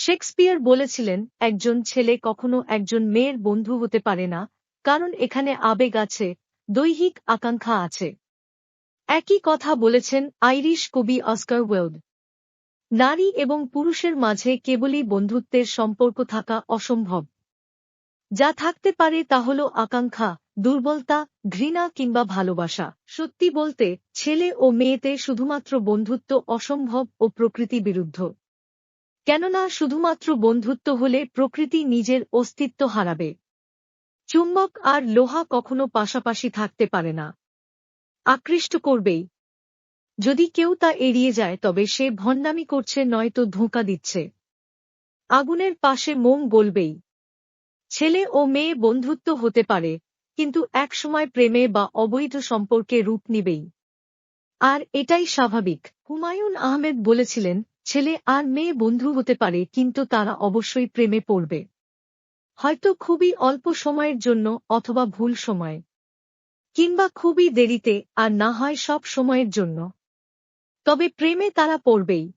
Shakespeare বলেছিলেন, একজন ছেলে কখনো একজন মেয়ের বন্ধু হতে পারে না, কারণ এখানে আবেগ আছে, দৈহিক আকাঙ্ক্ষা আছে। একই কথা বলেছেন আইরিশ কবি অস্কার ওয়াইল্ড। নারী এবং পুরুষের মাঝে কেবলই বন্ধুত্বের সম্পর্ক থাকা অসম্ভব। যা থাকতে পারে তা হল আকাঙ্ক্ষা, দুর্বলতা, ঘৃণা কিংবা ভালোবাসা। সত্যি বলতে, ছেলে ও মেয়েতে শুধুমাত্র বন্ধুত্ব অসম্ভব ও প্রকৃতি বিরুদ্ধ। কেননা শুধুমাত্র বন্ধুত্ব হলে প্রকৃতি নিজের অস্তিত্ব হারাবে। চুম্বক আর লোহা কখনো পাশাপাশি থাকতে পারে না। আকৃষ্ট করবেই। যদি কেউ তা এড়িয়ে যায় তবে সে ভণ্ডামি করছে, নয়তো ধোঁকা দিচ্ছে। আগুনের পাশে মোম গলবেই। ছেলে ও মেয়ে বন্ধুত্ব হতে পারে, কিন্তু একসময় প্রেমে বা অবৈধ সম্পর্কে রূপ নিবেই। আর এটাই স্বাভাবিক। হুমায়ুন আহমেদ বলেছিলেন, ছেলে আর মেয়ে বন্ধু হতে পারে, কিন্তু তারা অবশ্যই প্রেমে পড়বে। হয়তো খুবই অল্প সময়ের জন্য, অথবা ভুল সময়ে, কিংবা খুবই দেরিতে, আর না হয় সব সময়ের জন্য। তবে প্রেমে তারা পড়বেই।